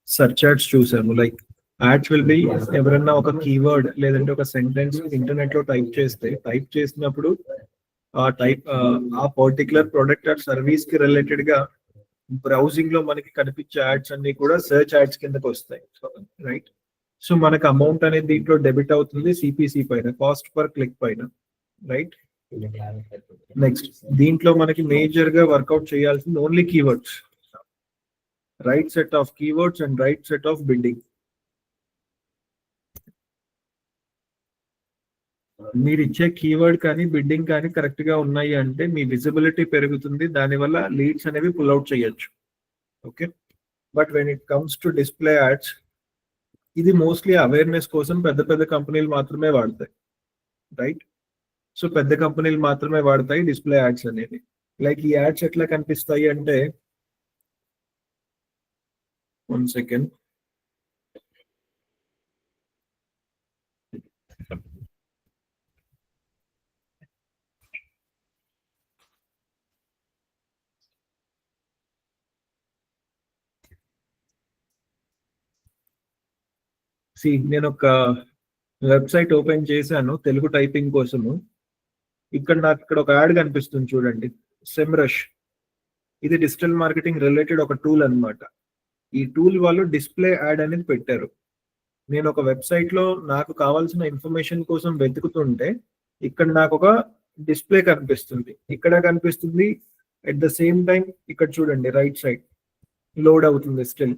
Search ads చూసాము. Like ads will be ఎవరన్నా ఒక కీవర్డ్ లేదంటే ఒక సెంటెన్స్ ఇంటర్నెట్ లో టైప్ చేసినప్పుడు ఆ పర్టికులర్ ప్రొడక్ట్ ఆర్ సర్వీస్ కి రిలేటెడ్ గా బ్రౌజింగ్ లో మనకి కనిపించే యాడ్స్ అన్ని కూడా సెర్చ్ యాడ్స్ కిందకి వస్తాయి, రైట్? సో మనకు అమౌంట్ అనేది దీంట్లో డెబిట్ అవుతుంది సిపిసి పైన, కాస్ట్ పర్ క్లిక్ పైన, రైట్? నెక్స్ట్ దీంట్లో మనకి మేజర్ గా వర్కౌట్ చేయాల్సింది only keywords, right set of keywords and right set of bidding. మీరు ఇచ్చే కీవర్డ్ కానీ బిడ్డింగ్ కానీ కరెక్ట్ గా ఉన్నాయి అంటే మీ విజిబిలిటీ పెరుగుతుంది, దానివల్ల లీడ్స్ అనేవి పుల్ అవుట్ చేయొచ్చు. Okay, but when it comes to display ads, ఇది మోస్ట్లీ అవేర్నెస్ కోసం పెద్ద పెద్ద కంపెనీలు మాత్రమే వాడతాయి, రైట్? సో పెద్ద కంపెనీలు మాత్రమే వాడతాయి డిస్ప్లే యాడ్స్ అనేవి. లైక్ ఈ యాడ్స్ ఎట్లా కనిపిస్తాయి అంటే, 1 సెకండ్, నేను ఒక వెబ్సైట్ ఓపెన్ చేశాను తెలుగు టైపింగ్ కోసము. నాకు ఒక యాడ్ కనిపిస్తుంది చూడండి, సెమ్రష్. ఇది డిజిటల్ మార్కెటింగ్ రిలేటెడ్ ఒక టూల్ అన్నమాట. ఈ టూల్ వాళ్ళు డిస్ప్లే యాడ్ అనేది పెట్టారు. నేను ఒక వెబ్సైట్ లో నాకు కావాల్సిన ఇన్ఫర్మేషన్ కోసం వెతుకుతుంటే ఇక్కడ నాకు ఒక డిస్ప్లే కనిపిస్తుంది, ఇక్కడ కనిపిస్తుంది. అట్ ద సేమ్ టైం ఇక్కడ చూడండి రైట్ సైడ్ లోడ్ అవుతుంది స్టిల్.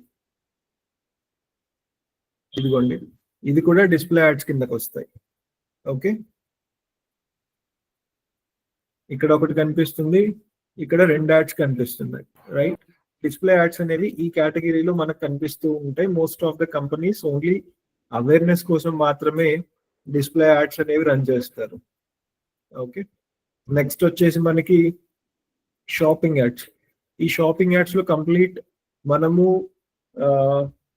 ఇదిగోండి, ఇది కూడా డిస్ప్లే యాడ్స్ కిందకి వస్తాయి. ఓకే, ఇక్కడ ఒకటి కనిపిస్తుంది, ఇక్కడ 2 యాడ్స్ కనిపిస్తున్నాయి, రైట్? డిస్ప్లే యాడ్స్ అనేవి ఈ కేటగిరీలో మనకు కనిపిస్తూ ఉంటాయి. Most of the companies only awareness కోసం మాత్రమే డిస్ప్లే యాడ్స్ అనేవి రన్ చేస్తారు. ఓకే, నెక్స్ట్ వచ్చేసి మనకి షాపింగ్ యాడ్స్. ఈ షాపింగ్ యాడ్స్ లో కంప్లీట్ మనము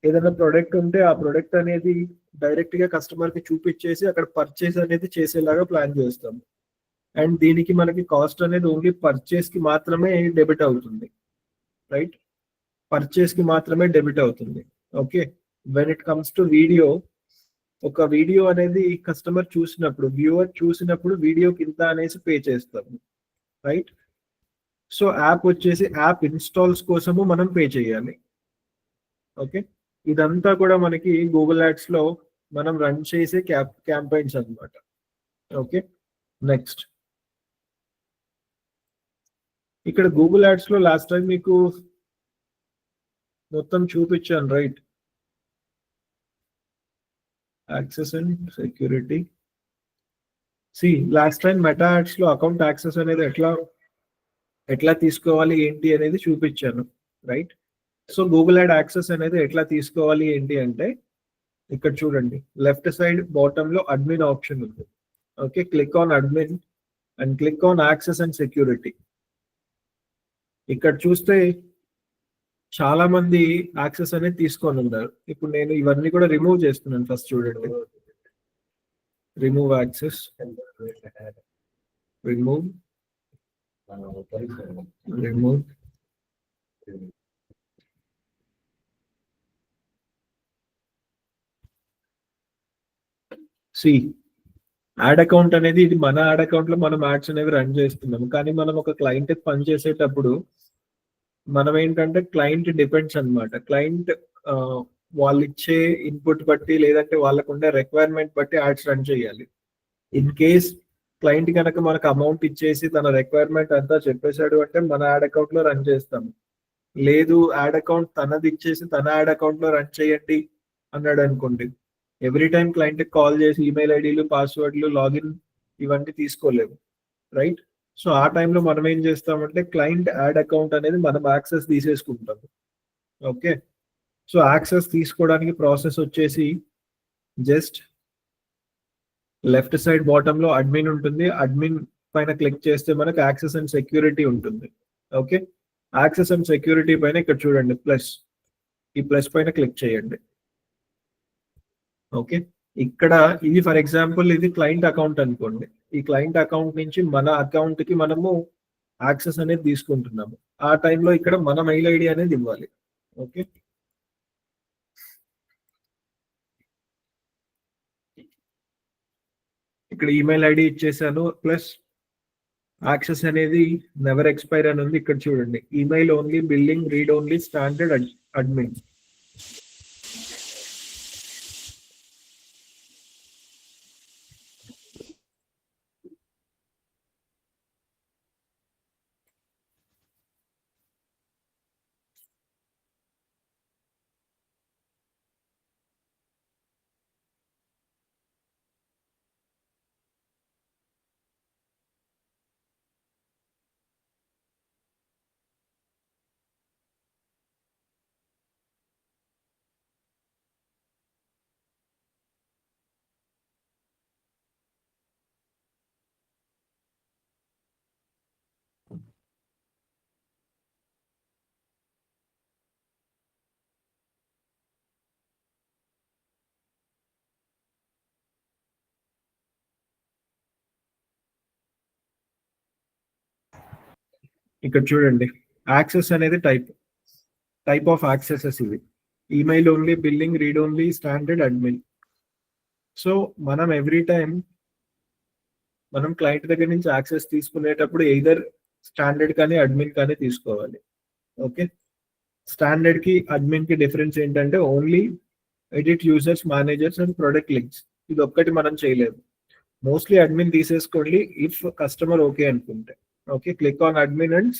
ఏదైనా ప్రొడక్ట్ ఉంటే ఆ ప్రొడక్ట్ అనేది డైరెక్ట్ గా కస్టమర్ కి చూపించేసి అక్కడ పర్చేస్ అనేది చేసేలాగా ప్లాన్ చేస్తాము. అండ్ దీనికి మనకి కాస్ట్ అనేది ఓన్లీ పర్చేస్ కి మాత్రమే డెబిట్ అవుతుంది, రైట్? పర్చేస్ కి మాత్రమే డెబిట్ అవుతుంది. Okay, when it comes to video, ఒక వీడియో అనేది కస్టమర్ చూసినప్పుడు, వ్యూవర్ చూసినప్పుడు వీడియో కింద అనేసి పే చేస్తాము, రైట్? సో యాప్ వచ్చేసి యాప్ ఇన్స్టాల్స్ కోసము మనం పే చేయాలి. ఓకే, ఇదంతా కూడా మనకి గూగుల్ యాడ్స్ లో మనం రన్ చేసే క్యాంపెయిన్స్ అన్నమాట. ఓకే, నెక్స్ట్ ఇక్కడ గూగుల్ యాడ్స్ లో లాస్ట్ టైం మీకు మొత్తం చూపించాను, right? Access and security. Last time meta ads లో అకౌంట్ యాక్సెస్ అనేది ఎట్లా తీసుకోవాలి ఏంటి అనేది చూపించాను, right? So Google add access అనేది ఎట్లా తీసుకోవాలి ఏంటి అంటే, ఇక్కడ చూడండి లెఫ్ట్ సైడ్ బాటమ్ లో అడ్మిన్ ఆప్షన్ ఉంది. Okay, click on admin and click on access and security. ఇక్కడ చూస్తే చాలా మంది యాక్సెస్ అనేది తీసుకొని ఉన్నారు. ఇప్పుడు నేను ఇవన్నీ కూడా రిమూవ్ చేస్తున్నాను. ఫస్ట్ చూడండి, remove access, remove, add account అనేది ఇది మన యాడ్ అకౌంట్ లో మనం యాడ్స్ అనేవి రన్ చేస్తున్నాము. కానీ మనం ఒక క్లయింట్ పని చేసేటప్పుడు మనం ఏంటంటే క్లయింట్ డిపెండ్స్ అన్నమాట. క్లయింట్ వాళ్ళు ఇచ్చే ఇన్పుట్ బట్టి లేదంటే వాళ్ళకు ఉండే రిక్వైర్మెంట్ బట్టి యాడ్స్ రన్ చేయాలి. ఇన్ కేస్ క్లయింట్ కనుక మనకు అమౌంట్ ఇచ్చేసి తన రిక్వైర్మెంట్ అంతా చెప్పేశాడు అంటే మన యాడ్ అకౌంట్ లో రన్ చేస్తాము. లేదు యాడ్ అకౌంట్ తనది ఇచ్చేసి తన యాడ్ అకౌంట్ లో రన్ చేయండి అన్నాడు అనుకోండి, ఎవ్రీ టైం క్లయింట్ కాల్ చేసి ఈమెయిల్ ఐడీలు, పాస్వర్డ్లు, లాగిన్ ఇవన్నీ తీసుకోలేము, రైట్? సో ఆ టైంలో మనం ఏం చేస్తామంటే క్లయింట్ యాడ్ అకౌంట్ అనేది మనం యాక్సెస్ తీసేసుకుంటాము. ఓకే, సో యాక్సెస్ తీసుకోవడానికి ప్రాసెస్ వచ్చేసి జస్ట్ లెఫ్ట్ సైడ్ బాటమ్ లో అడ్మిన్ ఉంటుంది. అడ్మిన్ పైన క్లిక్ చేస్తే మనకు యాక్సెస్ అండ్ సెక్యూరిటీ ఉంటుంది. ఓకే, యాక్సెస్ అండ్ సెక్యూరిటీ పైన ఇక్కడ చూడండి ప్లస్, ఈ ప్లస్ పైన క్లిక్ చేయండి. ఓకే, ఇక్కడ ఇది ఫర్ ఎగ్జాంపుల్ ఇది క్లయింట్ అకౌంట్ అనుకోండి. ఈ క్లయింట్ అకౌంట్ నుంచి మన అకౌంట్ కి మనము యాక్సెస్ అనేది తీసుకుంటున్నాము. ఆ టైంలో ఇక్కడ మన మెయిల్ ఐడి అనేది ఇవ్వాలి. ఓకే, ఇక్కడ ఈమెయిల్ ఐడి ఇచ్చేసాను. ప్లస్ యాక్సెస్ అనేది నెవర్ ఎక్స్పైర్ అని ఉంది. ఇక్కడ చూడండి, email only, billing, read only, standard, admin. ఇక్కడ చూడండి, యాక్సెస్ అనేది టైప్ ఆఫ్ యాక్సెసెస్ ఇవి. Email only, billing, read only, standard, admin. So మనం ఎవ్రీ టైం మనం క్లయింట్ దగ్గర నుంచి యాక్సెస్ తీసుకునేటప్పుడు ఎయిదర్ స్టాండర్డ్ కానీ అడ్మిన్ కానీ తీసుకోవాలి. ఓకే, స్టాండర్డ్ కి అడ్మిన్ కి డిఫరెన్స్ ఏంటంటే only edit users, managers and product links. ఇది ఒక్కటి మనం చేయలేము. మోస్ట్లీ అడ్మిన్ తీసేసుకోండి ఇఫ్ కస్టమర్ ఓకే అనుకుంటే. Okay, click on admin and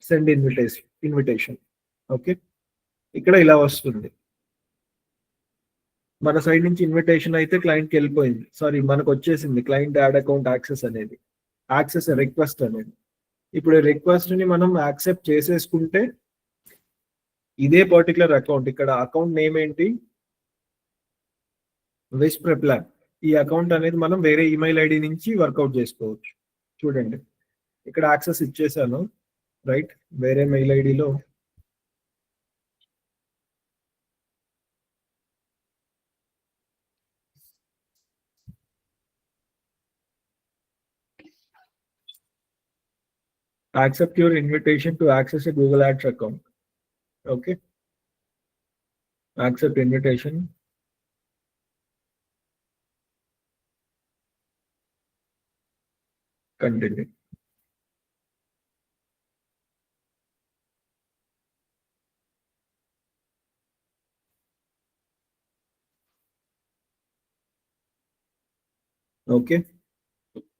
send invitation. Okay, ఇక్కడ ఇలా వస్తుంది. మన సైడ్ నుంచి ఇన్విటేషన్ అయితే క్లయింట్కి వెళ్ళిపోయింది. సారీ, మనకు వచ్చేసింది క్లయింట్ యాడ్ అకౌంట్ యాక్సెస్ అనేది, యాక్సెస్ రిక్వెస్ట్ అనేది. ఇప్పుడు రిక్వెస్ట్ ని మనం యాక్సెప్ట్ చేసేసుకుంటే ఇదే పర్టికులర్ అకౌంట్, ఇక్కడ అకౌంట్ నేమ్ ఏంటి, విష్ ప్రెప్లాన్. ఈ అకౌంట్ అనేది మనం వేరే ఈమెయిల్ ఐడి నుంచి వర్కౌట్ చేసుకోవచ్చు. చూడండి, ఇక్కడ యాక్సెస్ ఇచ్చేసాను, రైట్, వేరే mail ఐడిలో. Accept your invitation to access a Google Ads account. Okay. Accept invitation. Continue. Okay,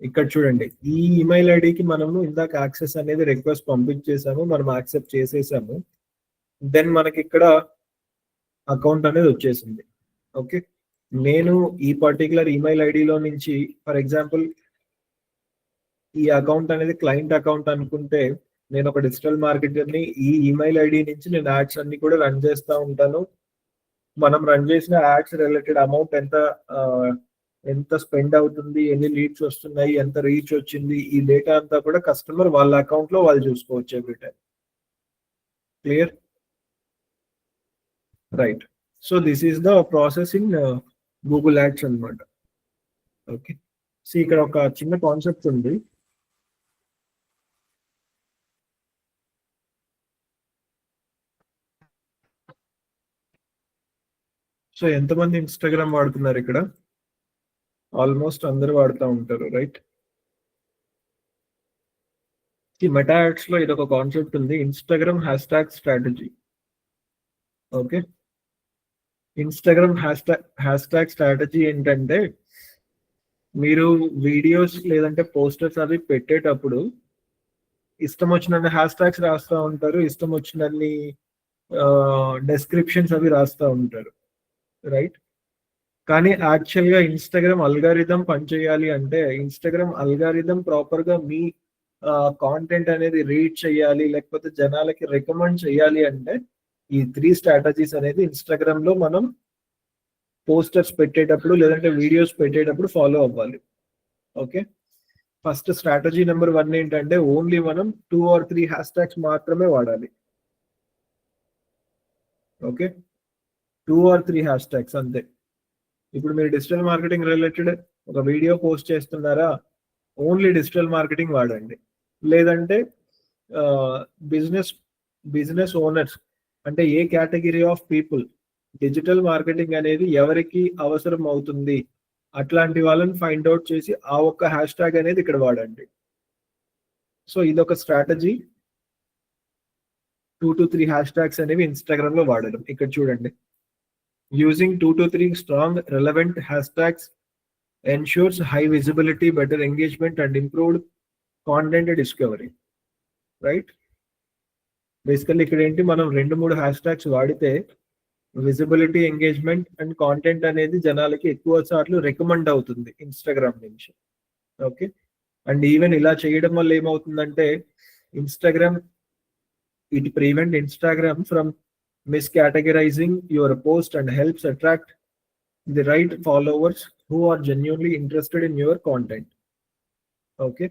ఇక్కడ చూడండి, ఈ ఈమెయిల్ ఐడికి మనము ఇందాక యాక్సెస్ అనేది రిక్వెస్ట్ పంపించేసాము, మనం యాక్సెప్ట్ చేసేసాము. దెన్ మనకి ఇక్కడ అకౌంట్ అనేది వచ్చేసింది. ఓకే, నేను ఈ పర్టికులర్ ఈమెయిల్ ఐడిలో నుంచి ఫర్ ఎగ్జాంపుల్ ఈ అకౌంట్ అనేది క్లయింట్ అకౌంట్ అనుకుంటే, నేను ఒక డిజిటల్ మార్కెటర్ని, ఈ ఈమెయిల్ ఐడి నుంచి నేను యాడ్స్ అన్ని కూడా రన్ చేస్తూ ఉంటాను. మనం రన్ చేసిన యాడ్స్ రిలేటెడ్ అమౌంట్ ఎంత స్పెండ్ అవుతుంది, ఎన్ని లీడ్స్ వస్తున్నాయి, ఎంత రీచ్ వచ్చింది, ఈ డేటా అంతా కూడా కస్టమర్ వాళ్ళ అకౌంట్ లో వాళ్ళు చూసుకోవచ్చు every time. Clear? Right. So this is the process in Google ads అనమాట. ఓకే, సో ఇక్కడ ఒక చిన్న కాన్సెప్ట్ ఉంది. సో ఎంతమంది ఇన్స్టాగ్రామ్ వాడుతున్నారు ఇక్కడ? ఆల్మోస్ట్ అందరూ వాడుతూ ఉంటారు, రైట్? ఈ మెటా యాడ్స్ లో ఇది ఒక కాన్సెప్ట్ ఉంది, Instagram hash tag strategy. Okay, Instagram hash tag strategy ఏంటంటే, మీరు వీడియోస్ లేదంటే పోస్టర్స్ అవి పెట్టేటప్పుడు ఇష్టం వచ్చినన్ని హ్యాష్ ట్యాగ్స్ రాస్తూ ఉంటారు, ఇష్టం వచ్చినన్ని డెస్క్రిప్షన్స్ అవి రాస్తూ ఉంటారు, రైట్? కానీ యాక్చువల్గా ఇన్స్టాగ్రామ్ అల్గారిథం పనిచేయాలి అంటే, ఇన్స్టాగ్రామ్ అల్గారిథం ప్రాపర్గా మీ కాంటెంట్ అనేది రీడ్ చేయాలి, లేకపోతే జనాలకి రికమెండ్ చేయాలి అంటే ఈ 3 స్ట్రాటజీస్ అనేది ఇన్స్టాగ్రామ్ లో మనం పోస్టర్స్ పెట్టేటప్పుడు లేదంటే వీడియోస్ పెట్టేటప్పుడు ఫాలో అవ్వాలి. ఓకే, ఫస్ట్ స్ట్రాటజీ నెంబర్ 1 ఏంటంటే ఓన్లీ మనం 2 or 3 హ్యాష్ ట్యాగ్స్ మాత్రమే వాడాలి. ఓకే, 2 or 3 హ్యాష్ ట్యాగ్స్ అంతే. ఇప్పుడు మీరు డిజిటల్ మార్కెటింగ్ రిలేటెడ్ ఒక వీడియో పోస్ట్ చేస్తున్నారా, ఓన్లీ డిజిటల్ మార్కెటింగ్ వాడండి. లేదంటే బిజినెస్ బిజినెస్ ఓనర్స్ అంటే ఏ category of people digital marketing అనేది ఎవరికి అవసరం అవుతుంది అట్లాంటి వాళ్ళని ఫైండ్ అవుట్ చేసి ఆ ఒక్క హ్యాష్ ట్యాగ్ అనేది ఇక్కడ వాడండి. సో ఇదొక స్ట్రాటజీ. 2 to 3 హ్యాష్ ట్యాగ్స్ అనేవి ఇన్స్టాగ్రామ్ లో వాడడం. ఇక్కడ చూడండి, using 2 to 3 strong relevant hash tags ensures high visibility, better engagement and improved content discovery. Right, basically ఇక్కడ ఏంటి, మనం 2-3 హ్యాష్ ట్యాగ్స్ వాడితే విజిబిలిటీ, ఎంగేజ్మెంట్ అండ్ కాంటెంట్ అనేది జనాలకి ఎక్కువ సార్లు రికమెండ్ అవుతుంది ఇన్స్టాగ్రామ్ నుంచి. ఓకే, అండ్ ఈవెన్ ఇలా చేయడం వల్ల ఏమవుతుందంటే Instagram it prevent Instagram from miscategorizing your post and helps attract the right followers who are genuinely interested in your content. Okay,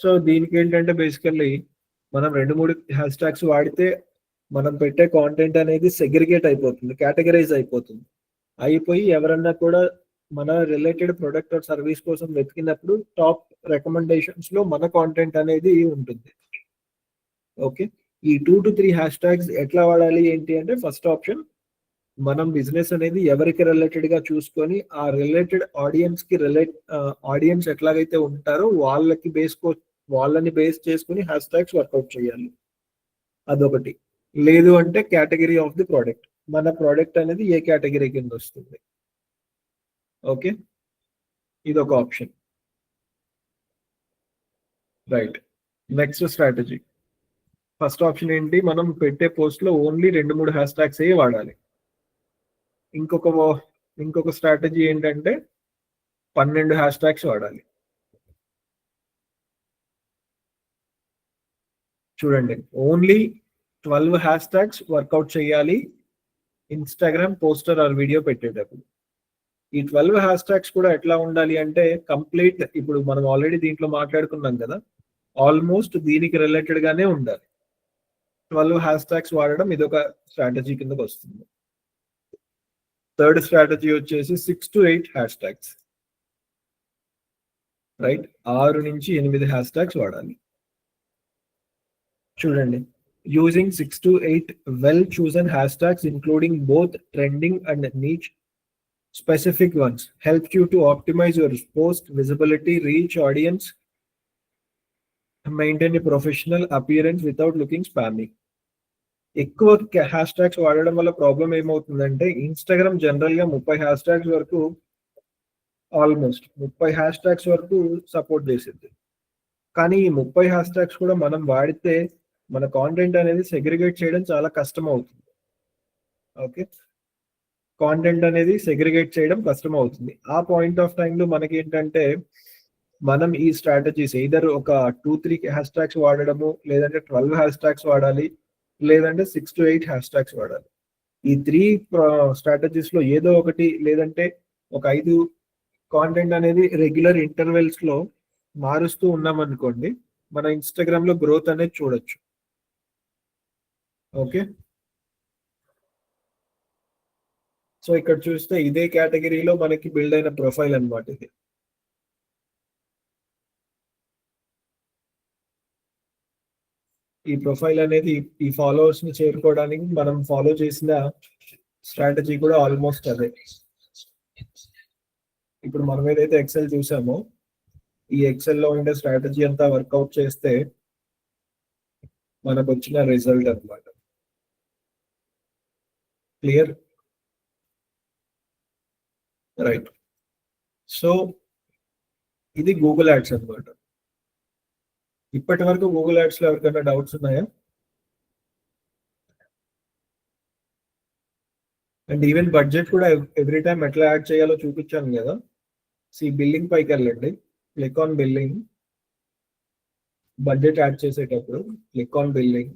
so దీనికి ఏంటంటే బేసికల్లీ మనం 2-3 హ్యాష్ ట్యాగ్స్ వాడితే మనం పెట్టే కాంటెంట్ అనేది సెగ్రిగేట్ అయిపోతుంది, కేటగరైజ్ అయిపోతుంది. అయిపోయి ఎవరన్నా కూడా మన రిలేటెడ్ ప్రొడక్ట్ ఆర్ సర్వీస్ కోసం వెతికినప్పుడు టాప్ రికమెండేషన్స్ లో మన కాంటెంట్ అనేది ఉంటుంది. ఓకే, ఈ 2 to 3 హ్యాష్ ట్యాగ్స్ ఎట్లా వాడాలి ఏంటి అంటే, ఫస్ట్ ఆప్షన్ మనం బిజినెస్ అనేది ఎవరికి రిలేటెడ్ గా చూసుకొని ఆ రిలేటెడ్ ఆడియన్స్ కి ఆడియన్స్ ఎట్లాగైతే ఉంటారో వాళ్ళని బేస్ చేసుకుని హ్యాష్ ట్యాగ్స్ వర్కౌట్ చేయాలి. అదొకటి. లేదు అంటే కేటగిరీ ఆఫ్ ది ప్రోడక్ట్, మన ప్రోడక్ట్ అనేది ఏ కేటగిరీ కింద వస్తుంది. ఓకే, ఇదొక option. Right, next strategy. First option ఏంటి, మనం పెట్టే పోస్ట్ లో ఓన్లీ 2-3 హ్యాష్ ట్యాగ్స్ ఏ వాడాలి. ఇంకొక స్ట్రాటజీ ఏంటంటే 12 హ్యాష్ ట్యాగ్స్ వాడాలి. చూడండి, ఓన్లీ 12 హ్యాష్ ట్యాగ్స్ వర్కౌట్ చేయాలి ఇన్స్టాగ్రామ్ పోస్టర్ ఆర్ వీడియో పెట్టేటప్పుడు. ఈ 12 హ్యాష్ ట్యాగ్స్ కూడా ఎట్లా ఉండాలి అంటే కంప్లీట్, ఇప్పుడు మనం ఆల్రెడీ దీంట్లో మాట్లాడుకున్నాం కదా, ఆల్మోస్ట్ దీనికి రిలేటెడ్ గానే ఉండాలి. 12 హ్యాష్ ట్యాగ్స్ వాడడం ఇదొక స్ట్రాటజీ కిందకి వస్తుంది. థర్డ్ స్ట్రాటజీ వచ్చేసి 6 to 8 హ్యాష్ ట్యాగ్స్. రైట్, 6 నుంచి 8 హ్యాష్ ట్యాగ్స్ వాడాలి. చూడండి, using 6 to 8 well chosen hashtags including both trending and niche specific ones helps you to optimize your post visibility, reach audience, maintain a professional appearance without looking spammy. ఎక్కువ hash tags వాడడం వల్ల problem ఏమవుతుందంటే Instagram general గా 30 hash tags వరకు almost 30 hash tags వరకు support చేసింది. కానీ ఈ 30 హ్యాష్ ట్యాగ్స్ కూడా మనం వాడితే మన కాంటెంట్ అనేది సెగ్రిగేట్ చేయడం చాలా కష్టం అవుతుంది. ఓకే, కాంటెంట్ అనేది సెగ్రిగేట్ చేయడం కష్టం అవుతుంది. ఆ పాయింట్ ఆఫ్ టైంలో మనకి ఏంటంటే మనం ఈ స్ట్రాటజీస్ ఎయిదర్ ఒక 2-3 హ్యాష్ ట్యాగ్స్ వాడడము, లేదంటే 12 హ్యాష్ ట్యాగ్స్ వాడాలి, లేదంటే 6 to 8 హ్యాష్ ట్యాగ్స్ వాడాలి. ఈ 3 స్ట్రాటజీస్ లో ఏదో ఒకటి, లేదంటే ఒక 5 కాంటెంట్ అనేది రెగ్యులర్ ఇంటర్వెల్స్ లో మారుస్తూ ఉన్నాం అనుకోండి, మన ఇన్స్టాగ్రామ్ లో గ్రోత్ అనేది చూడొచ్చు. ఓకే, సో ఇక్కడ చూస్తే ఇదే కేటగిరీలో మనకి బిల్డ్ అయిన ప్రొఫైల్ అన్నమాట ఇది. ఈ ప్రొఫైల్ అనేది ఈ ఫాలోవర్స్ ని చేరుకోవడానికి మనం ఫాలో చేసిన స్ట్రాటజీ కూడా ఆల్మోస్ట్ అదే. ఇప్పుడు మనం ఏదైతే ఎక్సెల్ చూసామో ఈ ఎక్సెల్ లో ఉండే స్ట్రాటజీ అంతా వర్కౌట్ చేస్తే మనకు వచ్చిన రిజల్ట్ అన్నమాట. క్లియర్? రైట్, సో ఇది గూగుల్ యాడ్స్ అన్నమాట. ఇప్పటి వరకు గూగుల్ యాడ్స్ లో ఎవరికైనా డౌట్స్ ఉన్నాయా? అండ్ ఈవెన్ బడ్జెట్ కూడా ఎవ్రీ టైం ఎట్లా యాడ్ చేయాలో చూపించాను కదా. బిల్లింగ్ పైకి వెళ్ళండి, click on billing. Budget add చేసేటప్పుడు click on billing,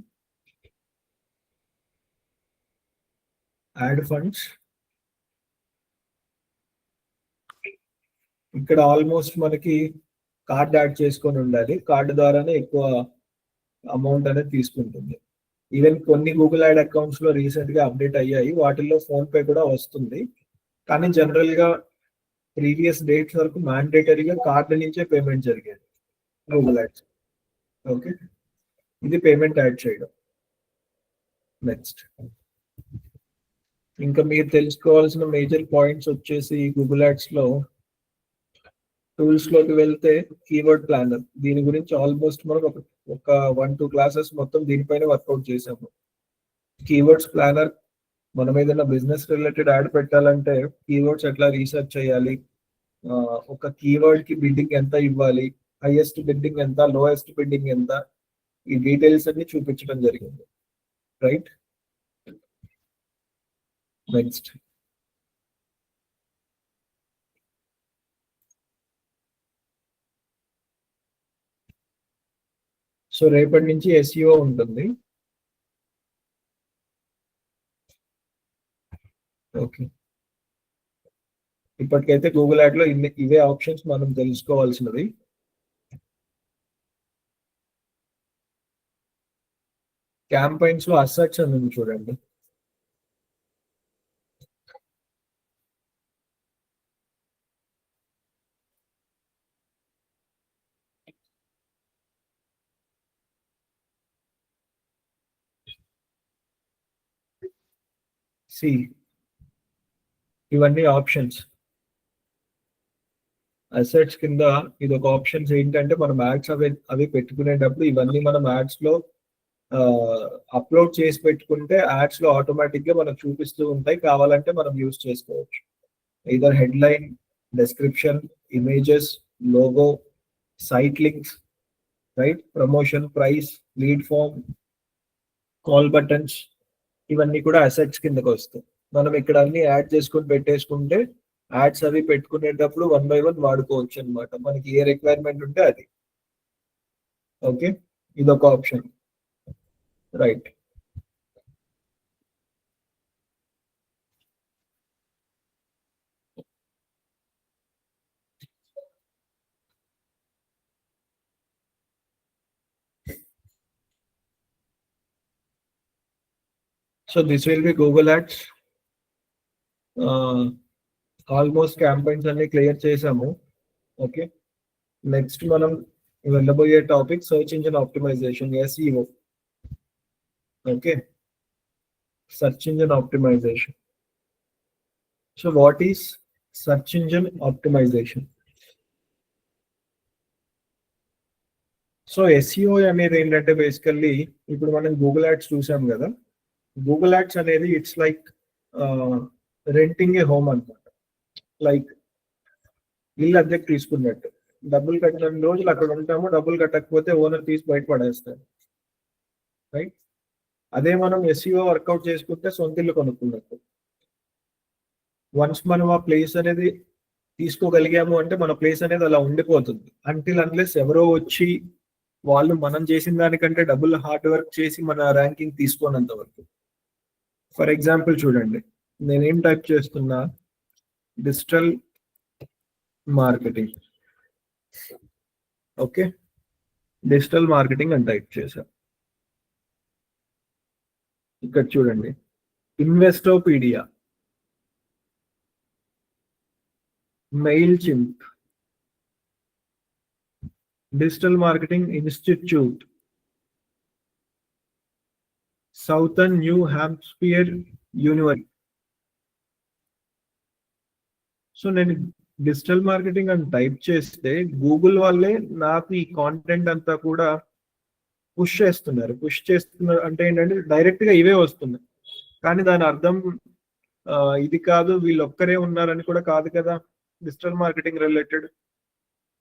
add funds. ఇక్కడ ఆల్మోస్ట్ మనకి కార్డ్ యాడ్ చేసుకొని ఉండాలి, కార్డు ద్వారానే ఎక్కువ అమౌంట్ అనేది తీసుకుంటుంది. ఈవెన్ కొన్ని గూగుల్ యాడ్ అకౌంట్స్ లో రీసెంట్ గా అప్డేట్ అయ్యాయి, వాటిల్లో ఫోన్ పే కూడా వస్తుంది. కానీ జనరల్ గా ప్రీవియస్ డేట్స్ వరకు మ్యాండేటరీగా కార్డు నుంచే పేమెంట్ జరిగేది గూగుల్ యాడ్స్. ఓకే, ఇది పేమెంట్ యాడ్ చేయడం. నెక్స్ట్ ఇంకా మీరు తెలుసుకోవాల్సిన మేజర్ పాయింట్స్ వచ్చేసి గూగుల్ యాడ్స్ లో టూల్స్ లోకి వెళ్తే కీవర్డ్ ప్లానర్, దీని గురించి ఆల్మోస్ట్ మనం ఒక 1-2 క్లాసెస్ మొత్తం దీనిపైన వర్కౌట్ చేసాము. కీవర్డ్స్ ప్లానర్, మనం ఏదైనా బిజినెస్ రిలేటెడ్ యాడ్ పెట్టాలంటే కీవర్డ్స్ ఎట్లా రీసెర్చ్ చేయాలి, ఒక కీవర్డ్ కి బిడ్డింగ్ ఎంత ఇవ్వాలి, హైయెస్ట్ బిడ్డింగ్ ఎంత, లోయెస్ట్ బిడ్డింగ్ ఎంత, ఈ డీటెయిల్స్ అన్ని చూపించడం జరిగింది. రైట్, నెక్స్ట్ సో రేపటి నుంచి SEO ఉంటుంది. ఓకే, ఇప్పటికైతే గూగుల్ యాడ్ లో ఇవే ఆప్షన్స్ మనం తెలుసుకోవాల్సినవి. క్యాంపైన్స్ లో అసెట్స్ అని ఉంది చూడండి. సి, ఇవన్నీ ఆప్షన్స్. అసెట్స్ కింద ఇది ఒక ఆప్షన్స్ ఏంటంటే మనం యాడ్స్ అవి పెట్టుకునేటప్పుడు ఇవన్నీ మనం యాడ్స్ లో అప్లోడ్ చేసి పెట్టుకుంటే యాడ్స్ లో ఆటోమేటిక్ గా మనకు చూపిస్తూ ఉంటాయి, కావాలంటే మనం యూజ్ చేసుకోవచ్చు. Either headline, description, images, logo, site links, right, promotion, price, lead form, call buttons, ఇవన్నీ కూడా అసెట్స్ కిందకి వస్తాయి. మనం ఇక్కడ అన్ని యాడ్ చేసుకుని పెట్టేసుకుంటే యాడ్స్ అవి పెట్టుకునేటప్పుడు 1 by 1 వాడుకోవచ్చు అనమాట, మనకి ఏ రిక్వైర్మెంట్ ఉంటే అది. ఓకే, ఇదొక option. Right, so this will be Google ads. Almost campaigns అన్ని క్లియర్ చేసాము. ఓకే, నెక్స్ట్ మనం వెళ్ళబోయే topic search engine optimization, SEO. Okay, search engine optimization. So what is search engine optimization? So SEO అనేది ఏంటంటే basically ఇప్పుడు మనం Google ads చూసాం కదా, గూగుల్ యాడ్స్ అనేది it's like renting A home అనమాట. లైక్ ఇల్లు అద్దెకి తీసుకున్నట్టు, డబ్బులు కట్టిన రోజులు అక్కడ ఉంటాము, డబ్బులు కట్టకపోతే ఓనర్ తీసి బయట పడేస్తారు. రైట్, అదే మనం SEO వర్కౌట్ చేసుకుంటే సొంత ఇల్లు కొనుక్కున్నట్టు. వన్స్ మనం ఆ ప్లేస్ అనేది తీసుకోగలిగాము అంటే మన ప్లేస్ అనేది అలా ఉండిపోతుంది, అంటిల్ అన్లెస్ ఎవరో వచ్చి వాళ్ళు మనం చేసిన దానికంటే డబుల్ హార్డ్ వర్క్ చేసి మన ర్యాంకింగ్ తీసుకోనంత వరకు. ఫర్ ఎగ్జాంపుల్ చూడండి, నేనేం టైప్ చేస్తున్నా, digital marketing. Okay, digital marketing అని టైప్ చేశా. ఇక్కడ చూడండి, Investopedia, Mailchimp, digital marketing institute, Southern New Hampshire University. So నేను డిజిటల్ మార్కెటింగ్ అని టైప్ చేస్తే గూగుల్ వాళ్ళే నాకు ఈ కాంటెంట్ అంతా కూడా పుష్ చేస్తున్నారు. పుష్ చేస్తున్నారు అంటే ఏంటంటే డైరెక్ట్ గా ఇవే వస్తున్నాయి, కానీ దాని అర్థం ఇది కాదు, వీళ్ళు ఒక్కరే ఉన్నారని కూడా కాదు కదా. డిజిటల్ మార్కెటింగ్ రిలేటెడ్,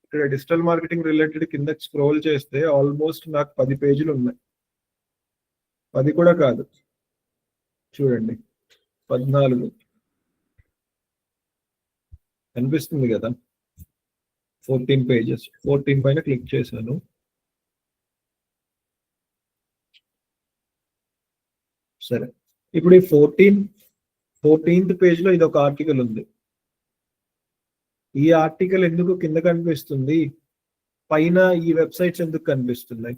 ఇక్కడ డిజిటల్ మార్కెటింగ్ రిలేటెడ్ కింద స్క్రోల్ చేస్తే ఆల్మోస్ట్ నాకు 10 పేజీలు ఉన్నాయి. 10 కూడా కాదు, చూడండి 14 కనిపిస్తుంది కదా, 14 పేజెస్. 14 పైన క్లిక్ చేశాను. సరే, ఇప్పుడు ఈ 14th పేజ్ లో ఇది ఒక ఆర్టికల్ ఉంది. ఈ ఆర్టికల్ ఎందుకు కింద కనిపిస్తుంది, పైన ఈ వెబ్సైట్స్ ఎందుకు కనిపిస్తున్నాయి?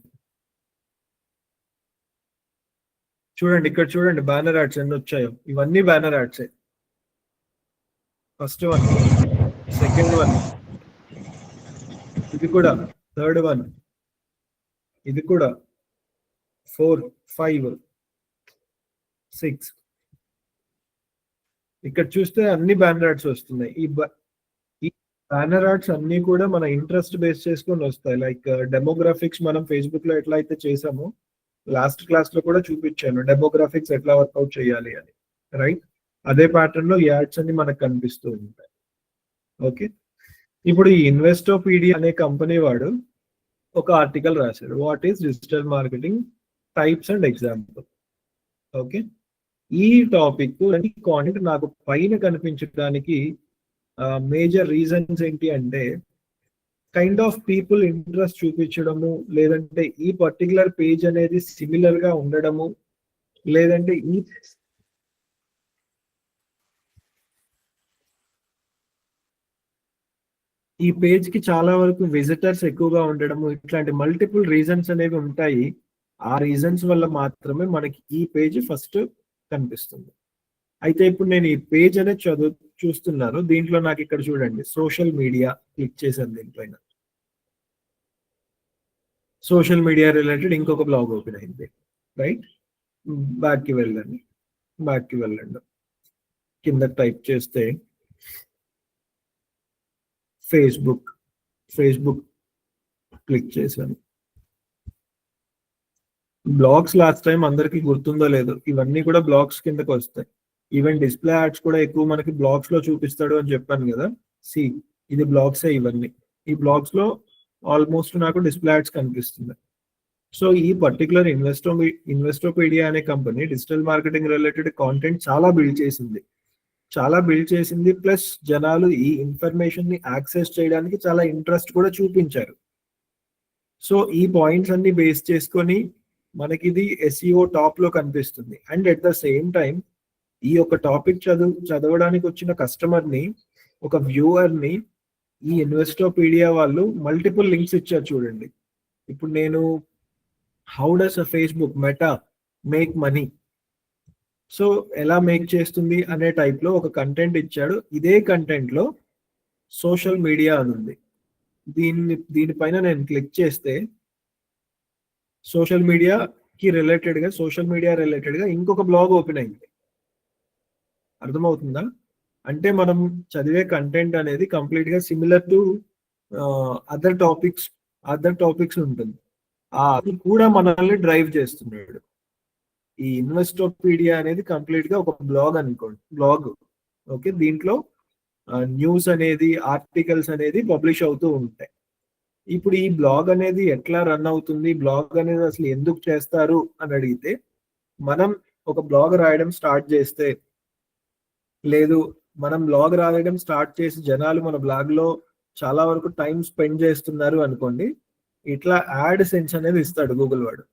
చూడండి, ఇక్కడ చూడండి బ్యానర్ యాడ్స్ ఎన్ని వచ్చాయో, ఇవన్నీ బ్యానర్ యాడ్సే. ఫస్ట్ వన్, సెకండ్ వన్, ఇది కూడా థర్డ్ వన్, ఇది కూడా 4, 5, 6. ఇక్కడ చూస్తే అన్ని బ్యానర్ యాడ్స్ వస్తున్నాయి. ఈ బ్యానర్ యాడ్స్ అన్ని కూడా మన ఇంట్రెస్ట్ బేస్ చేసుకొని వస్తాయి. లైక్ డెమోగ్రాఫిక్స్ మనం ఫేస్బుక్ లో ఎట్లా అయితే చేసామో, లాస్ట్ క్లాస్ లో కూడా చూపించాను డెమోగ్రాఫిక్స్ ఎట్లా వర్కౌట్ చేయాలి అని, రైట్? అదే ప్యాటర్న్ లో ఈ యాడ్స్ అన్ని మనకు కనిపిస్తూ ఉంటాయి. ఓకే, ఇప్పుడు ఈ ఇన్వెస్టోపీడియా అనే కంపెనీ వాడు ఒక ఆర్టికల్ రాశాడు, what is digital marketing types and example. Okay, ఈ టాపిక్ కాంటెంట్ నాకు పైన కనిపించడానికి మేజర్ రీజన్స్ ఏంటి అంటే, కైండ్ ఆఫ్ పీపుల్ ఇంట్రెస్ట్ చూపించడము, లేదంటే ఈ పర్టికులర్ పేజ్ అనేది సిమిలర్ గా ఉండడము, లేదంటే ఈ పేజ్ కి చాలా వరకు విజిటర్స్ ఎక్కువగా ఉండడము, ఇట్లాంటి మల్టిపుల్ రీజన్స్ అనేవి ఉంటాయి. ఆ రీజన్స్ వల్ల మాత్రమే మనకి ఈ పేజ్ ఫస్ట్ కనిపిస్తుంది. అయితే ఇప్పుడు నేను ఈ పేజ్ అనేది చూస్తున్నాను. దీంట్లో నాకు ఇక్కడ చూడండి, సోషల్ మీడియా క్లిక్ చేశాను. దీనిపైన సోషల్ మీడియా రిలేటెడ్ ఇంకొక బ్లాగ్ ఓపెన్ అయింది, రైట్? బ్యాక్ కి వెళ్ళండి, కింద టైప్ చేస్తే ఫేస్బుక్ క్లిక్ చేశాను. బ్లాగ్స్ లాస్ట్ టైం అందరికి గుర్తుందో లేదో, ఇవన్నీ కూడా బ్లాగ్స్ కిందకి వస్తాయి. ఈవెన్ డిస్ప్లే యాడ్స్ కూడా ఎక్కువ మనకి బ్లాగ్స్ లో చూపిస్తాడు అని చెప్పాను కదా. సి, ఇది బ్లాగ్సే ఇవన్నీ. ఈ బ్లాగ్స్ లో ఆల్మోస్ట్ నాకు డిస్ప్లే యాడ్స్ కనిపిస్తుంది. సో ఈ పర్టికులర్ ఇన్వెస్టోపీడియా అనే company digital marketing related content చాలా బిల్డ్ చేసింది. ప్లస్ జనాలు ఈ ఇన్ఫర్మేషన్ ని యాక్సెస్ చేయడానికి చాలా ఇంట్రెస్ట్ కూడా చూపించారు. సో ఈ పాయింట్స్ అన్ని బేస్ చేసుకొని మనకి ఇది SEO టాప్ లో కనిపిస్తుంది. And at the same time ఈ యొక్క టాపిక్ చదవడానికి వచ్చిన కస్టమర్ ని, ఒక వ్యూవర్ ని ఈ ఇన్వెస్టోపీడియా వాళ్ళు మల్టిపుల్ లింక్స్ ఇచ్చారు చూడండి. ఇప్పుడు నేను how does Facebook meta make money, so ఎలా మేక్ చేస్తుంది అనే టైప్ లో ఒక కంటెంట్ ఇచ్చాడు. ఇదే కంటెంట్ లో సోషల్ మీడియా అని ఉంది. దీనిపైన నేను క్లిక్ చేస్తే సోషల్ మీడియా రిలేటెడ్ గా ఇంకొక బ్లాగ్ ఓపెన్ అయింది. అర్థమవుతుందా? అంటే మనం చదివే కంటెంట్ అనేది కంప్లీట్ గా సిమిలర్ టు అదర్ టాపిక్స్ ఉంటుంది. అది కూడా మనల్ని డ్రైవ్ చేస్తున్నాడు. ఈ ఇన్వెస్టోపీడియా అనేది కంప్లీట్ గా ఒక బ్లాగ్. ఓకే, దీంట్లో న్యూస్ అనేది, ఆర్టికల్స్ అనేది పబ్లిష్ అవుతూ ఉంటాయి. ఇప్పుడు ఈ బ్లాగ్ అనేది ఎట్లా రన్ అవుతుంది, బ్లాగ్ అనేది అసలు ఎందుకు చేస్తారు అని అడిగితే, మనం ఒక బ్లాగ్ రాయడం స్టార్ట్ చేస్తే, లేదు మనం బ్లాగ్ రాయడం స్టార్ట్ చేసి జనాలు మన బ్లాగ్ లో చాలా వరకు టైం స్పెండ్ చేస్తున్నారు అనుకోండి, ఇట్లా యాడ్ సెన్స్ అనేది ఇస్తాడు గూగుల్ వాడు.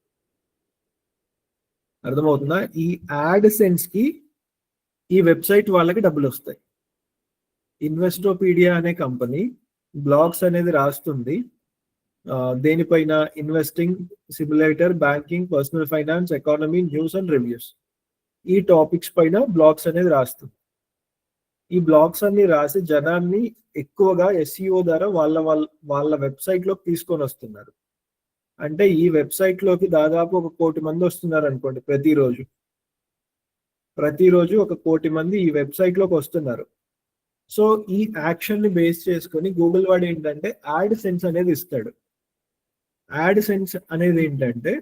అర్థమవుతుందా? ఈ యాడ్ సెన్స్ కి ఈ వెబ్సైట్ వాళ్ళకి డబ్బులు వస్తాయి. ఇన్వెస్టోపీడియా అనే కంపెనీ బ్లాగ్స్ అనేది రాస్తుంది. దేనిపైన? Investing, simulator, banking, personal finance, economy, news and reviews, ఈ టాపిక్స్ పైన బ్లాగ్స్ అనేది రాస్తుంది. ఈ బ్లాగ్స్ అన్ని రాసి జనాన్ని ఎక్కువగా SEO ద్వారా వాళ్ళ వెబ్సైట్ లోకి తీసుకొని వస్తున్నారు. అంటే ఈ వెబ్సైట్ లోకి దాదాపు 1 కోటి మంది వస్తున్నారు అనుకోండి ప్రతిరోజు 1 కోటి మంది ఈ వెబ్సైట్ లోకి వస్తున్నారు. సో ఈ యాక్షన్ ని బేస్ చేసుకొని గూగుల్ వాడు ఏంటంటే యాడ్ సెన్స్ అనేది ఇస్తాడు. యాడ్ సెన్స్ అనేది ఏంటంటే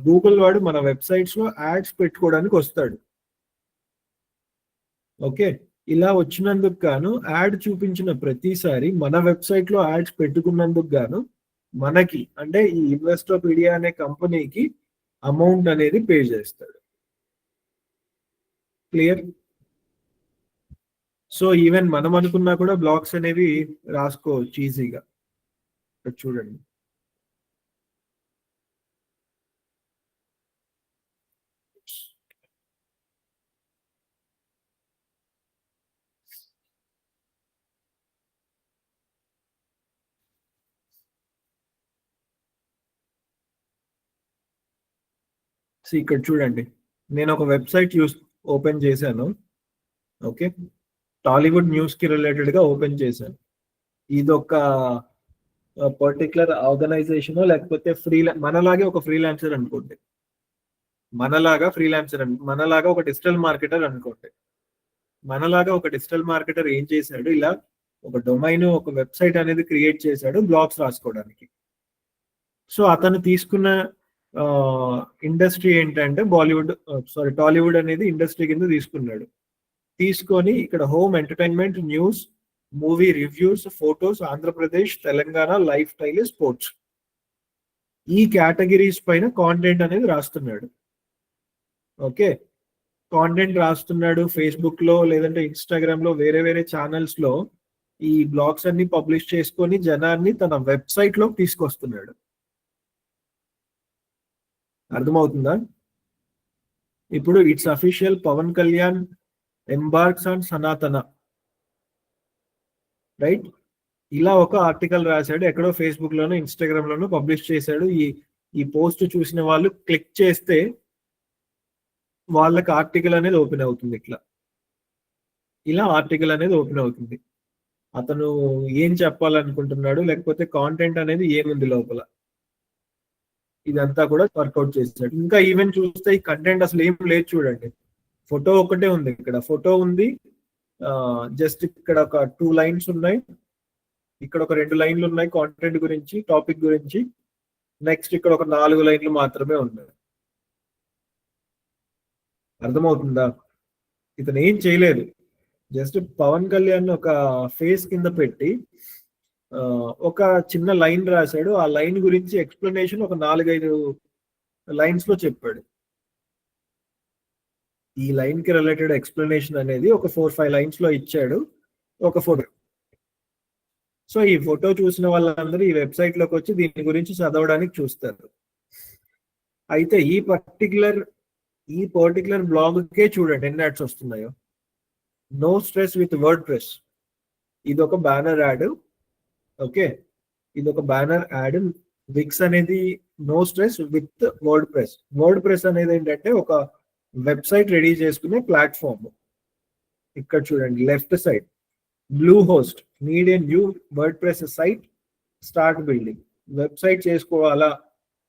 గూగుల్ వాడు మన వెబ్సైట్స్ లో యాడ్స్ పెట్టుకోవడానికి వస్తాడు. ఓకే, ఇలా వచ్చినందుకు గాను, యాడ్ చూపించిన ప్రతిసారి మన వెబ్సైట్ లో యాడ్స్ పెట్టుకున్నందుకు గాను మనకి, అంటే ఈ ఇన్వెస్టోపీడియా అనే కంపెనీకి అమౌంట్ అనేది పే చేస్తాడు. క్లియర్? సో ఈవెన్ మనం అనుకున్నా కూడా బ్లాగ్స్ అనేవి రాసుకోవచ్చు ఈజీగా. చూడండి, ఇక్కడ చూడండి, నేను ఒక వెబ్సైట్ ఓపెన్ చేశాను. ఓకే, టాలీవుడ్ న్యూస్ కి రిలేటెడ్ గా ఓపెన్ చేశాను. ఇదొక పర్టికులర్ ఆర్గనైజేషన్ లేకపోతే మనలాగే ఒక ఫ్రీలాన్సర్ అనుకోండి, మనలాగా ఒక డిజిటల్ మార్కెటర్ అనుకోండి. మనలాగా ఒక డిజిటల్ మార్కెటర్ ఏం చేశాడు, ఇలా ఒక డొమైన్, ఒక వెబ్సైట్ అనేది క్రియేట్ చేశాడు బ్లాగ్స్ రాసుకోవడానికి. సో అతను తీసుకున్న ఇండస్ట్రీ ఏంటంటే టాలీవుడ్ అనేది ఇండస్ట్రీ కింద తీసుకున్నాడు. తీసుకొని ఇక్కడ home, entertainment, news, movie reviews, photos, Andhra Pradesh, Telangana, life style, sports, ఈ కేటగిరీస్ పైన కాంటెంట్ అనేది రాస్తున్నాడు. ఓకే, కాంటెంట్ రాస్తున్నాడు. ఫేస్బుక్ లో లేదంటే ఇన్స్టాగ్రామ్ లో వేరే వేరే ఛానల్స్ లో ఈ బ్లాగ్స్ అన్ని పబ్లిష్ చేసుకొని జనాన్ని తన వెబ్సైట్ లో తీసుకొస్తున్నాడు. అర్థమవుతుందా? ఇప్పుడు it's official, Pawan Kalyan embarks on Sanatana, right? ఇలా ఒక ఆర్టికల్ రాశాడు, ఎక్కడో ఫేస్బుక్ లోనో ఇన్స్టాగ్రామ్ లోనో పబ్లిష్ చేశాడు. ఈ పోస్ట్ చూసిన వాళ్ళు క్లిక్ చేస్తే వాళ్ళకి ఆర్టికల్ అనేది ఓపెన్ అవుతుంది. ఇలా ఆర్టికల్ అనేది ఓపెన్ అవుతుంది. అతను ఏం చెప్పాలనుకుంటున్నాడు, లేకపోతే కాంటెంట్ అనేది ఏముంది లోపల, ఇదంతా కూడా వర్కౌట్ చేశాడు. ఇంకా ఈవెన్ చూస్తే ఈ కంటెంట్ అసలు ఏం లేదు చూడండి. ఫోటో ఒకటే ఉంది, ఇక్కడ ఫోటో ఉంది, జస్ట్ ఇక్కడ ఒక 2 లైన్స్ ఉన్నాయి, ఇక్కడ ఒక 2 లైన్లు ఉన్నాయి కాంటెంట్ గురించి, టాపిక్ గురించి. నెక్స్ట్ ఇక్కడ ఒక 4 లైన్లు మాత్రమే ఉన్నాయి. అర్థమవుతుందా? ఇతను ఏం చేయలేదు, జస్ట్ పవన్ కళ్యాణ్ ఒక ఫేస్ కింద పెట్టి ఒక చిన్న లైన్ రాశాడు. ఆ లైన్ గురించి ఎక్స్ప్లెనేషన్ ఒక 4-5 లైన్స్ లో చెప్పాడు. ఈ లైన్ కి రిలేటెడ్ ఎక్స్ప్లెనేషన్ అనేది ఒక 4-5 లైన్స్ లో ఇచ్చాడు, ఒక ఫోటో. సో ఈ ఫోటో చూసిన వాళ్ళందరూ ఈ వెబ్సైట్ లోకి వచ్చి దీని గురించి చదవడానికి చూస్తారు. అయితే ఈ పర్టికులర్ బ్లాగ్ కే చూడండి ఎన్ని యాడ్స్ వస్తున్నాయో. No stress with WordPress, ఇది ఒక బ్యానర్ యాడ్. ఓకే, ఇది ఒక బ్యానర్ యాడ్. విక్స్ అనేది no stress with WordPress. WordPress అనేది ఏంటంటే ఒక వెబ్సైట్ రెడీ చేసుకునే ప్లాట్ఫామ్. ఇక్కడ చూడండి left side, Bluehost, need a new WordPress site, start building. Website చేసుకోవాలా,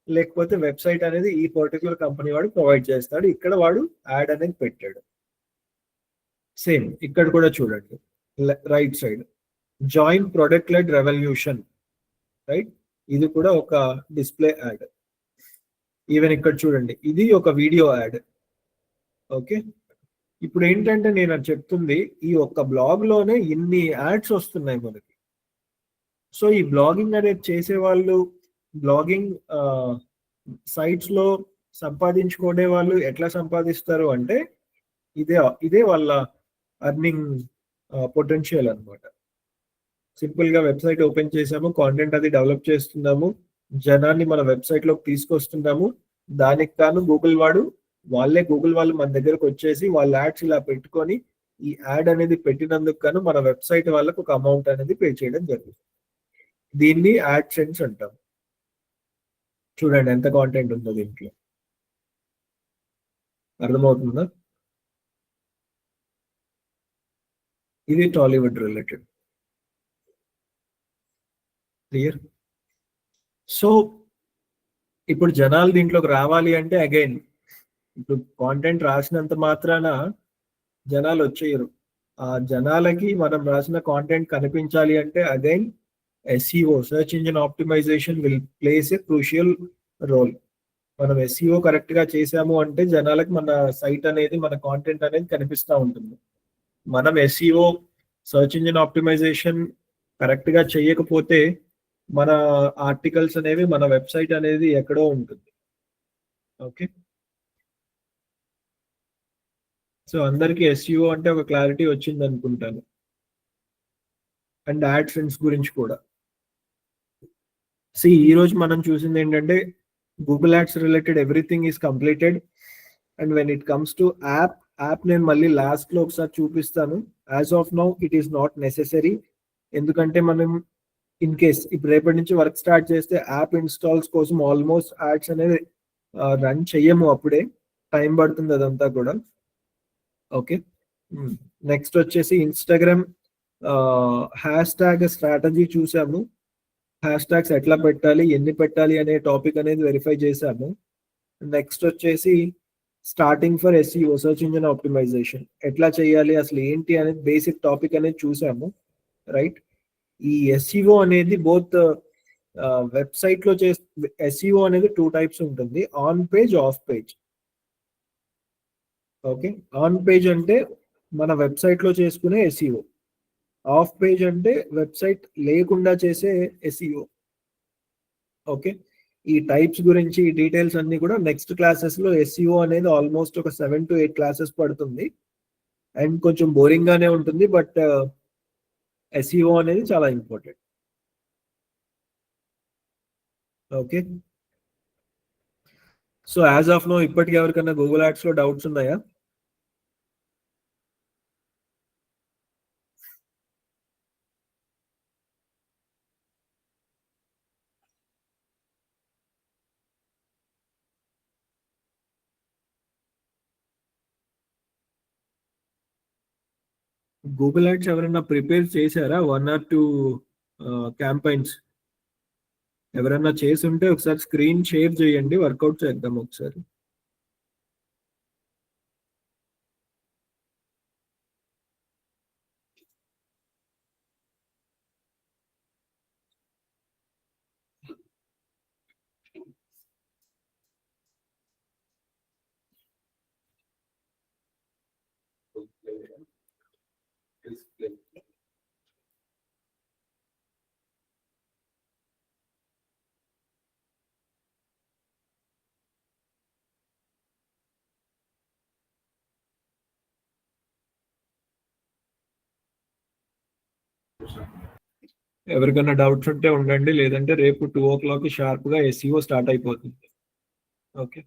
లేకపోతే వెబ్సైట్ అనేది ఈ పర్టికులర్ కంపెనీ వాడు ప్రొవైడ్ చేస్తాడు. ఇక్కడ వాడు యాడ్ అనేది పెట్టాడు. సేమ్ ఇక్కడ కూడా చూడండి right side, join product led revolution, right? ఇది కూడా ఒక డిస్ప్లే యాడ్. ఈవెన్ ఇక్కడ చూడండి, ఇది ఒక వీడియో యాడ్. ఓకే, ఇప్పుడు ఏంటంటే నేను అది చెప్తుంది, ఈ ఒక్క బ్లాగ్ లోనే ఇన్ని యాడ్స్ వస్తున్నాయి మనకి. సో ఈ బ్లాగింగ్ అనేది చేసే వాళ్ళు, బ్లాగింగ్ సైట్స్ లో సంపాదించుకునే వాళ్ళు ఎట్లా సంపాదిస్తారు అంటే ఇదే వాళ్ళ అర్నింగ్ పొటెన్షియల్ అన్నమాట. సింపుల్ గా వెబ్సైట్ ఓపెన్ చేసాము, కాంటెంట్ అది డెవలప్ చేస్తున్నాము, జనాన్ని మన వెబ్సైట్ లోకి తీసుకొస్తున్నాము. దానికి కాను గూగుల్ వాళ్ళు మన దగ్గరకు వచ్చేసి వాళ్ళ యాడ్స్ ఇలా పెట్టుకొని ఈ యాడ్ అనేది పెట్టినందుకు గాను మన వెబ్సైట్ వాళ్ళకు ఒక అమౌంట్ అనేది పే చేయడం జరుగుతుంది. దీన్ని యాడ్ సెన్స్ అంటాం. చూడండి ఎంత కాంటెంట్ ఉందో దీంట్లో. అర్థమవుతుందా? ఇది టాలీవుడ్ రిలేటెడ్. క్లియర్? సో ఇప్పుడు జనాలు దీంట్లోకి రావాలి అంటే అగైన్, ఇప్పుడు కాంటెంట్ రాసినంత మాత్రాన జనాలు వచ్చేయరు. ఆ జనాలకి మనం రాసిన కాంటెంట్ కనిపించాలి అంటే again SEO, search engine optimization will plays a crucial role. మనం SEO కరెక్ట్ గా చేసాము అంటే జనాలకు మన సైట్ అనేది, మన కాంటెంట్ అనేది కనిపిస్తూ ఉంటుంది. మనం SEO, search engine optimization correct గా చేయకపోతే మన ఆర్టికల్స్ అనేవి, మన వెబ్సైట్ అనేది ఎక్కడో ఉంటుంది. ఓకే, సో అందరికి SEO అంటే ఒక క్లారిటీ వచ్చింది అనుకుంటాను. అండ్ యాడ్ సెన్స్ గురించి కూడా. ఈ రోజు మనం చూసింది ఏంటంటే Google ads related everything is completed. And when it comes to app నేను మళ్ళీ లాస్ట్ లో ఒకసారి చూపిస్తాను. As of now it is not necessary. ఎందుకంటే మనం ఇన్ కేస్ ఇప్పుడు రేపటి నుంచి వర్క్ స్టార్ట్ చేస్తే యాప్ ఇన్స్టాల్స్ కోసం ఆల్మోస్ట్ యాడ్స్ అనేది రన్ చెయ్యము, అప్పుడే టైం పడుతుంది అదంతా కూడా. ఓకే, నెక్స్ట్ వచ్చేసి ఇన్స్టాగ్రామ్ హ్యాష్ ట్యాగ్ స్ట్రాటజీ చూసాము. హ్యాష్ ట్యాగ్స్ ఎట్లా పెట్టాలి, ఎన్ని పెట్టాలి అనే టాపిక్ అనేది వెరిఫై చేశాము. నెక్స్ట్ వచ్చేసి starting for SEO, search engine optimization ఎట్లా చేయాలి, అసలు ఏంటి అనేది బేసిక్ టాపిక్ అనేది చూసాము. రైట్, ఈ ఎస్ఈఓ అనేది బోత్ వెబ్సైట్ లో ఎస్ఈఓ అనేది 2 టైప్స్ ఉంటుంది, on page, of page. Okay, on page అంటే మన వెబ్సైట్ లో చేసుకునే ఎస్ఈఓ, ఆఫ్ పేజ్ అంటే వెబ్సైట్ లేకుండా చేసే ఎస్ఈఓ. ఓకే, ఈ టైప్స్ గురించి ఈ డీటెయిల్స్ అన్ని కూడా నెక్స్ట్ క్లాసెస్ లో, ఎస్ఈఓ అనేది ఆల్మోస్ట్ ఒక 7 to 8 క్లాసెస్ పడుతుంది అండ్ కొంచెం బోరింగ్ గానే ఉంటుంది, బట్ ఎస్ఈఓ అనేది చాలా important. Okay, so as of now ఇప్పటికి ఎవరికైనా గూగుల్ యాడ్స్ లో డౌట్స్ ఉన్నాయా? గూగుల్ యాడ్స్ ఎవరైనా ప్రిపేర్ చేశారా? 1 or 2 క్యాంపైన్స్ ఎవరైనా చేసి ఉంటే ఒకసారి స్క్రీన్ షేర్ చేయండి, వర్కౌట్ చేద్దాం ఒకసారి. ఎవరికైనా డౌట్స్ ఉంటే ఉండండి, లేదంటే రేపు 2 o'clock షార్ప్ గా ఎస్ఈఓ స్టార్ట్ అయిపోతుంది. ఓకే.